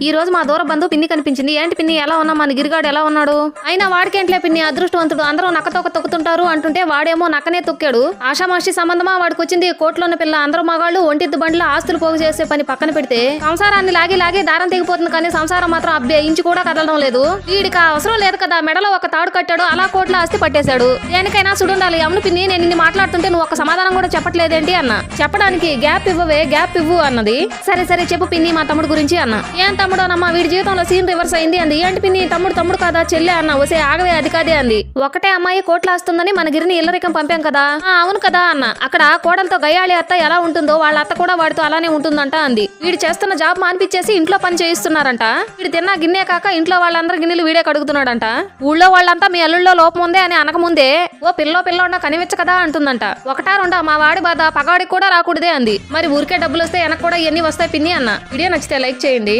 ఈ రోజు మా దూర బంధువు పిన్ని కనిపించింది. ఏంటి పిన్ని ఎలా ఉన్నా, మన గిరిగాడు ఎలా ఉన్నాడు? అయినా వాడికేంట్లే పిన్ని, అదృష్టవంతుడు, అందరూ నక్కతోక తొక్కుతుంటారు అంటుంటే వాడేమో నక్కనే తొక్కాడు. ఆషామాషి సంబంధమా వాడికి వచ్చింది? కోట్లో ఉన్న పిల్ల. అందరూ మగాళ్ళు ఒంటిద్దు బండ్ల ఆస్తులు పోగు చేసే పని పక్కన పెడితే సంసారాన్ని లాగి దారం తెగిపోతుంది, కానీ సంసారం మాత్రం అబ్బే ఇంచు కూడా కదలడం లేదు. వీడికి అవసరం లేదు కదా, మెడలో ఒక తాడు కట్టాడు, అలా కోట్ల ఆస్తి పట్టేశాడు. దేనికైనా సుడుండాలి. అవును పిన్ని, నేను ఇన్ని మాట్లాడుతుంటే నువ్వు ఒక సమాధానం కూడా చెప్పట్లేదేంటి అన్న. చెప్పడానికి గ్యాప్ ఇవ్వు అన్నది. సరే సరే చెప్పు పిన్ని మా తమ్ముడు గురించి అన్న. ఏం తమ్ముడోనమ్మా, వీడి జీవితంలో సీన్ రివర్స్ అయింది అంది. ఏంటి పిన్ని తమ్ముడు కాదా చెల్లె అన్న. వసే ఆగవే, అది కాదే అంది. ఒకటే అమ్మాయి కోట్లాస్తుందని మన గిరిని ఇల్లరికం పంపాం కదా. అవును కదా అన్న. అక్కడ కోడలతో గయ్యాళి అత్త ఎలా ఉంటుందో వాళ్ళ అత్త కూడా వాడితో అలానే ఉంటుందంట అంది. వీడు చేస్తున్న జాబ్ మానిపించేసి ఇంట్లో పని చేయిస్తున్నారంట. వీడు తిన్నా గిన్నె కాక ఇంట్లో వాళ్ళందరూ గిన్నెలు వీడే కడుగుతున్నాడంట. ఊళ్ళో వాళ్ళంతా మీ అల్లుళ్ళలో లోపం ఉందే అని అనకముందే ఓ పిల్ల కనిపించ కదా అంటుందంట. ఒకటా రెండా మా వాడి బాధ పగవాడికి కూడా రాకూడదే అంది. మరి ఊరికే డబ్బులు వస్తే వెనక కూడా ఇవన్నీ వస్తాయి పిన్ని అన్న. వీడియో నచ్చితే లైక్ చేయండి.